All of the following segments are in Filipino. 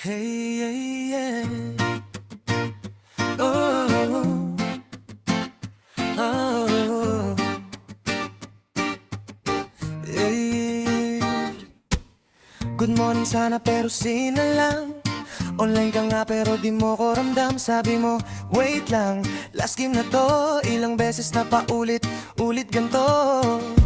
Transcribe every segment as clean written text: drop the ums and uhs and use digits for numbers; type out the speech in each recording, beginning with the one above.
Hey, yeah, yeah. Oh, oh, yeah. Good morning sana pero sina lang. Online ka nga pero di mo ko ramdam. Sabi mo, wait lang, last game na to. Ilang beses na paulit-ulit ganto.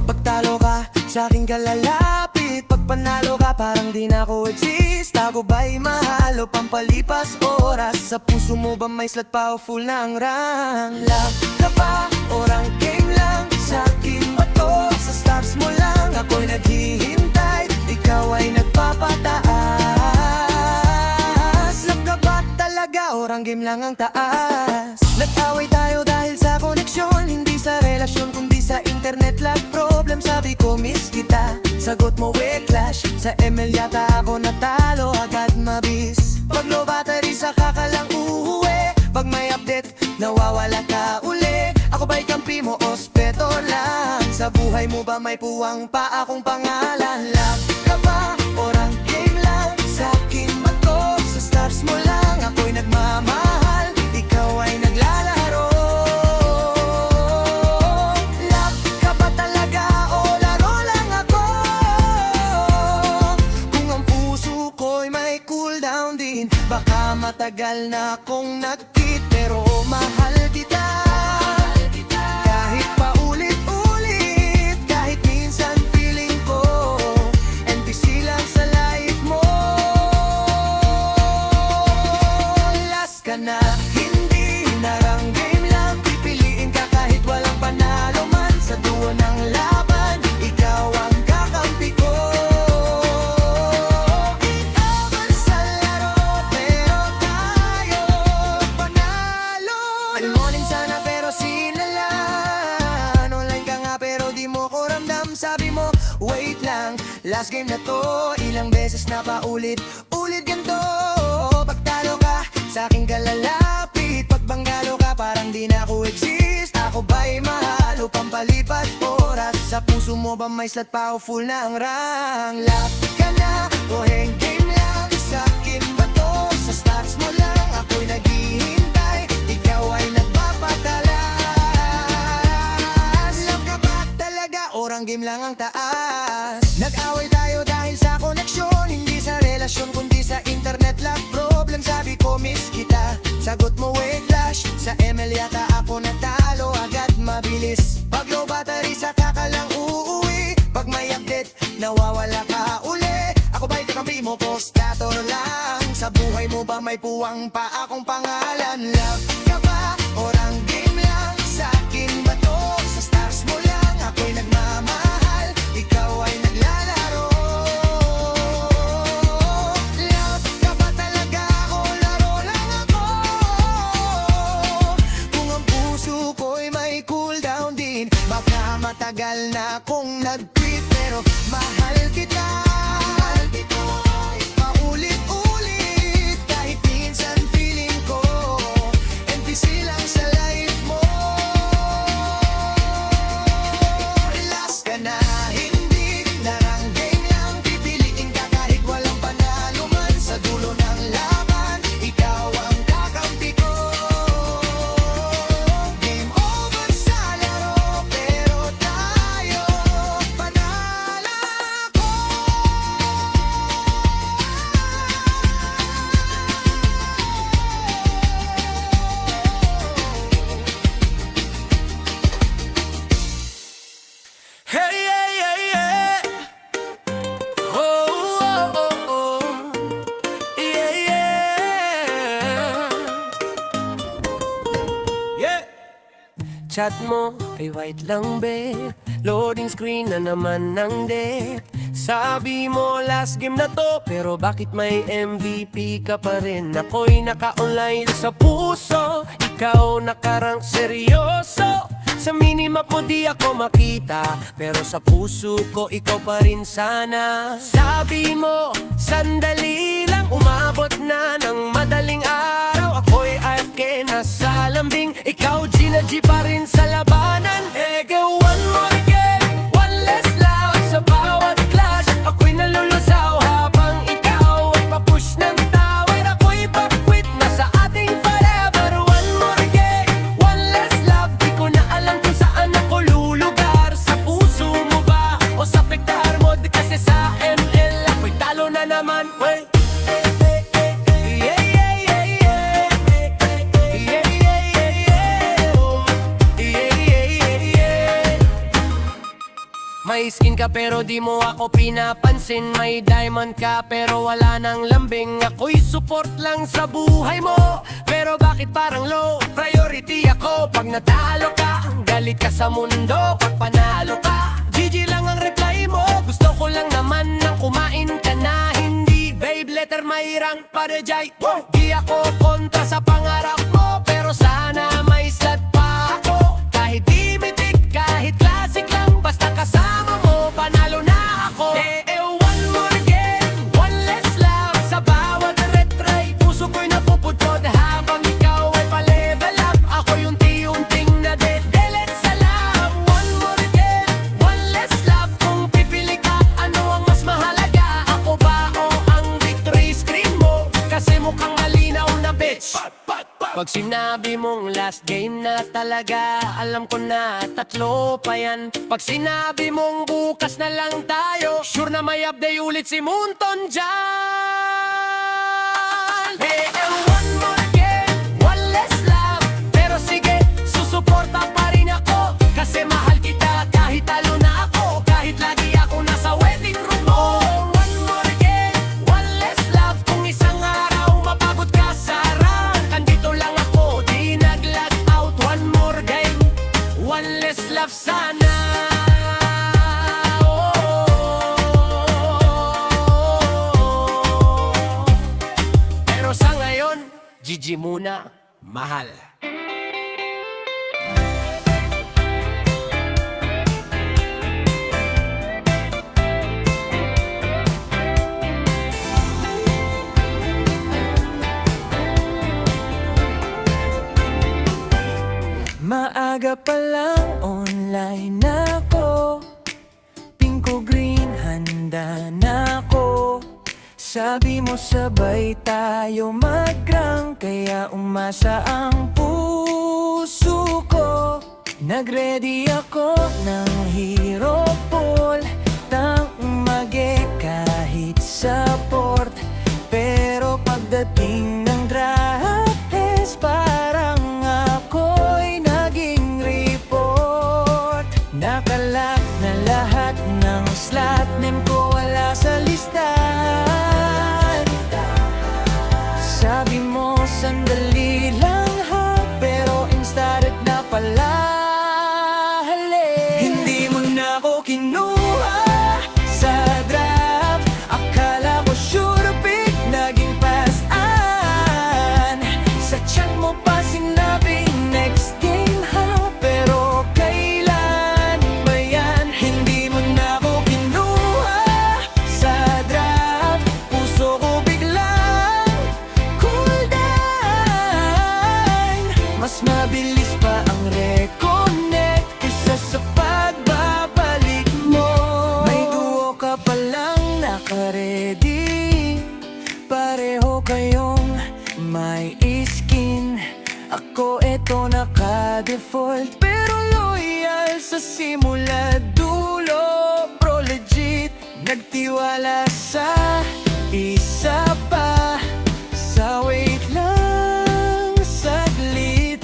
Pagtalo ka, sa akin ka lalapit. Pag panalo ka, parang di na ako exist. Ako ba'y mahalo, pampalipas oras? Sa puso mo ba may slot pa o full na ang rang? Love ka ba o rank game lang? Sa akin ba to? Sa stars mo lang ako'y naghihintay. Ikaw ay nagpapataas. Love ka ba talaga o rank game lang ang taas? Nag-away tayo dahil sa koneksyon, hindi sa relasyon kundi sa internet lag problem. Sabi ko miss kita, sagot mo we clash. Sa ML yata ako natalo, agad mabis. Pag low battery saka ka lang uuwi. Pag may update, nawawala ka uli. Ako ba'y kampi mo o speto lang? Sa buhay mo ba may puwang pa akong pangalan? Love ka ba o rank game lang? Sa akin ba to? Sa stars mo lang ako'y nagmamahal. Ikaw ay naglalaro. Love ka ba talaga o laro lang ako? Kung ang puso ko'y may cooldown din, baka matagal na akong nag-quit. Pero mahal kita, kahit paulit-ulit. Kahit minsan feeling ko NPC lang sa life mo. Last ka na, hindi na rang game lang. Pipiliin ka kahit walang panalo man. Sa duo ng laban, ikaw ang kakampi ko. Ikaw sa laro, pero tayo panalo. Good morning sana pero sinalan. Online ka nga pero di mo ko ramdam. Sabi mo, wait lang, last game na to. Ilang beses na paulit-ulit ganto. Pagtalo ka, sa akin ka lalapit. Pag banggalo ka, parang di na ako exist. Ako ba'y mahalo, pampalipas oras? Sa puso mo ba may slot pa o full na ang rang? Love ka na o hang game lang? Sa akin ba to? Sa stars mo lang ako'y naghihintay. Ikaw ay nagpapatalas. Love ka ba talaga o rang game lang ang taas? Nag-away tayo dahil sa koneksyon, hindi sa relasyon kundi sa internet lag problem. Sabi ko miss kita, sagot mo we clash. Sa ML yata ako natalo, agad mabilis. Pag low battery saka ka lang uuwi. Pag may update, nawawala ka uli. Ako ba'y kakampi mo, postator lang? Sa buhay mo ba may puwang pa akong pangalan? Love ka ba o rank game lang? Sa akin ba to? Sa stars mo lang ako'y nagmamahal. Ikaw ay naglalaro. Love ka ba talaga o laro lang ako? Kung ang puso ko'y may cooldown din, baka matagal na akong nag-quit. Pero mahal kita, paulit-ulit. Kahit minsan feeling ko NPC lang sa life mo. Last ka na, hindi na rang game lang. Pipiliin ka kahit walang panalo man. Sa dulo ng laban, ikaw ang kakampi ko. Game over sa laro, pero tayo panalo ko. Hey, yeah, yeah, yeah. Oh, oh, oh, oh. Yeah, yeah. Yeah. Chat mo ay white lang be. Loading screen na naman ng det. Sabi mo last game na to, pero bakit may MVP ka pa rin? Ako'y naka-online sa puso, ikaw nakarang seryoso. Sa minimap mo di ako makita, pero sa puso ko ikaw pa rin sana. Sabi mo, sandali lang, umabot na ng madaling araw. Ako'y AFK na sa lambing, ikaw G pa rin sa labanan. Ege, one more game, one less loud. Sa bawat clash, ako'y nalulusaw habang ikaw ay papush ng tawa. ka pero di mo ako pinapansin. May diamond ka pero wala nang lambing. Ako'y support lang sa buhay mo, pero bakit parang low priority ako? Pag natalo ka, galit ka sa mundo. Pag panalo ka, GG lang ang reply mo. Gusto ko lang naman nang kumain ka na, hindi babe letter may rank para jay. Di ako kontra sa pangarap mo, pero sana may slot pa ako. Kahit limited, kahit classic lang, basta kasama mo, panalo na ako. One more game, one less love. Sa bawat retry, puso ko'y napupudpod habang ikaw ay pa-level up. Ako yung unting nade-delete sa love. One more game, one less love. Kung pipili ka, ano ang mas mahalaga? Ako ba o ang victory screen mo? Kasi mukhang malinaw na bitch. Pag sinabi mong last game na talaga, alam ko na tatlo pa yan. Pag sinabi mong bukas na lang tayo, sure na may update ulit si Munton dyan. One more game, one less love. Pero sige, susuporta pa rin ako, kasi mahal kita kahit talo na ako, kahit lagi ako nasa wedding room mo. One more game, one less love. Kung isang araw mapagod ka sa run, andito lang ako, di nag-log out. One more game, one less love sana. Pero sa ngayon, GG muna, mahal. Maaga pa lang online na ako, Pinko green handa na ako. Sabi mo sabay tayo mag-rank, kaya umasa ang puso ko. Nag-ready ako ng hero pool, tang umage kahit support. Pero pagdating ng draft test, parang ako'y naging report. Nakalak na lahat ng slot name ko, wala sa listahan. Sabi mo sandali lang ha, pero instarted na pala. Hindi mo na ako kinuha sa draft. Akala ko sure pick, naging pass-an. Sa chat mo pa sinabing next game ha, pero kailan ba yan? Hindi mo na ako kinuha sa draft. Puso ko biglang cool down. Mas mabilis pa ang reconnect kaysa sa pagbabalik mo. May duo ka palang naka-ready, pareho kayong may skin. Ako eto naka-default, pero loyal sa simula dulo. Pro legit, nagtiwala sa isa pa. Sa wait lang saglit,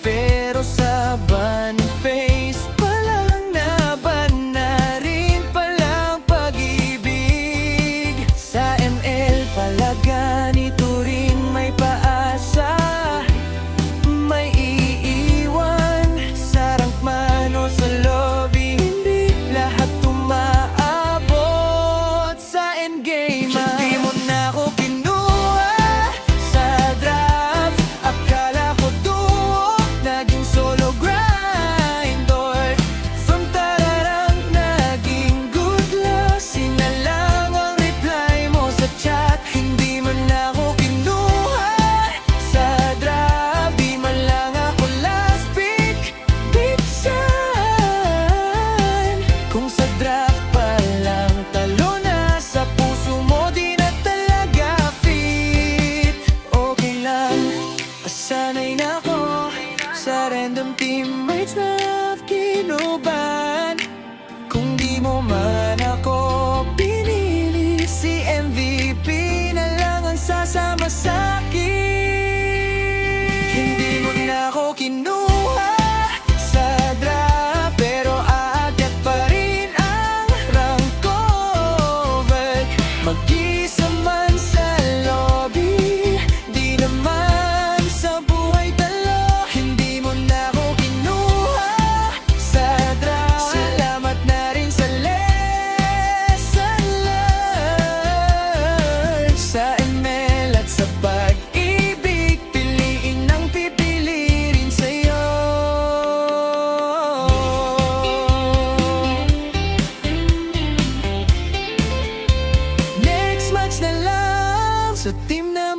pero sa ban face palang naban na rin palang pag-ibig. Sa ML pala ganito rin may paasa, may iiwan sa rank man o sa lobby. Hindi lahat umaabot sa endgame. Hindi mo na ako kinuha sa draft. Akala ko duo, naging solo grinder. From tararang naging good luck, sinalang ang reply mo sa chat. Hindi mo na ako kinuha sa draft, di man lang ako last pick. Big sign. Kung sa draft pa lang talo na, sa puso mo di na talaga fit. Okay lang, pasanay na ako sa random teammates na kinuban. Kung di mo man ako pinili, si MVP na lang ang sasama sa'kin. Hindi mo na ako kinuha sa draft, pero aakyat pa rin ang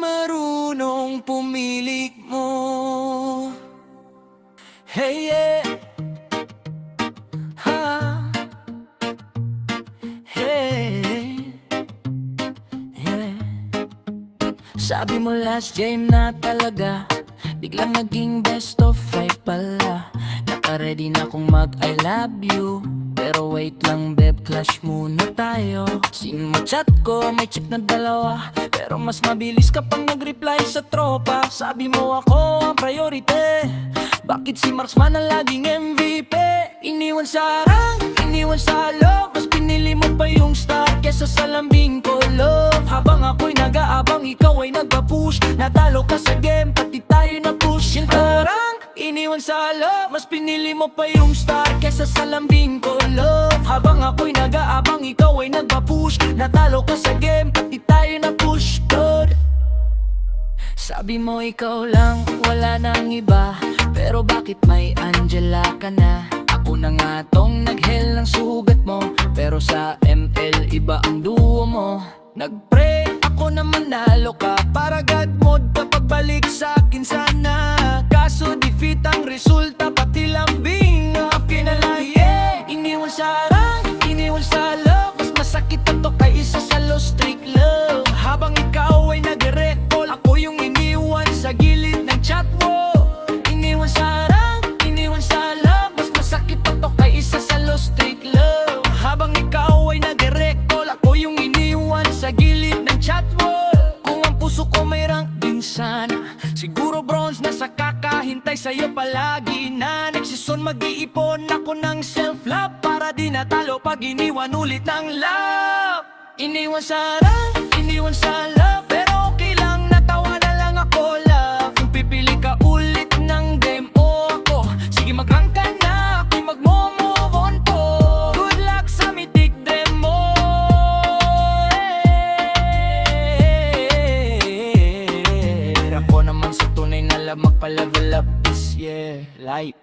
marunong pumilik mo. Hey yeah, ha, hey, yeah. Sabi mo last game na talaga, biglang naging best of 5 pala. Naka-ready na kung mag-I love you, pero wait lang beb, clash muna tayo. Sin mo chat ko, may check na 2, pero mas mabilis ka pang nag-reply sa tropa. Sabi mo ako ang priority, bakit si Marksman ang laging MVP? Iniwan sa harang, iniwan sa loob, mas pinili mo pa yung star kesa sa lambing ko love. Habang ako'y nag-aabang, ikaw ay nagpa-push. Natalo ka sa game, pati tayo na-push. Yung tarang, iniwan sa loob, mas pinili mo pa yung star kesa sa lambing ko love. Habang ako'y nag-aabang, ikaw ay nagpa-push. Natalo ka sa game, pati tayo na-push. God, sabi mo ikaw lang, wala nang iba, pero bakit may Angela ka na? Ako na nga tong nag-hell ng sugat mo, pero sa ML iba ang duo mo. Nag-pray ako na manalo ka, para God mode ka pagbalik sa akin sana. Kaso defeat ang resulta, pati lambing akin na lang. Yeah, iniwan sa harang, iniwan sa love, mas masakit na to kaysa sa lost streak love. Habang ikaw ay nag-recall, ako yung iniwan sa gilid ng chat mo. Iniwan sa harang, iniwan sa love, mas masakit pa to kaysa sa lost streak love. Habang ikaw ay nag-recall, ako yung iniwan sa gilid ng chat mo. Kung ang puso ko may rank din sana, siguro bronze na sa kakahintay sa'yo palagi na. Nagsison mag-iipon ako ng self-love, para di natalo pag iniwan ulit ng love. Iniwan sa harang, iniwan sa love, pero okay lang, natawa na lang ako love. Kung pipili ka ulit ng game o ako, sige mag-rank ka na, ako'y mag-move on po. Good luck sa mythic dream mo. Ako naman sa tunay na love, magpa-level up this year life.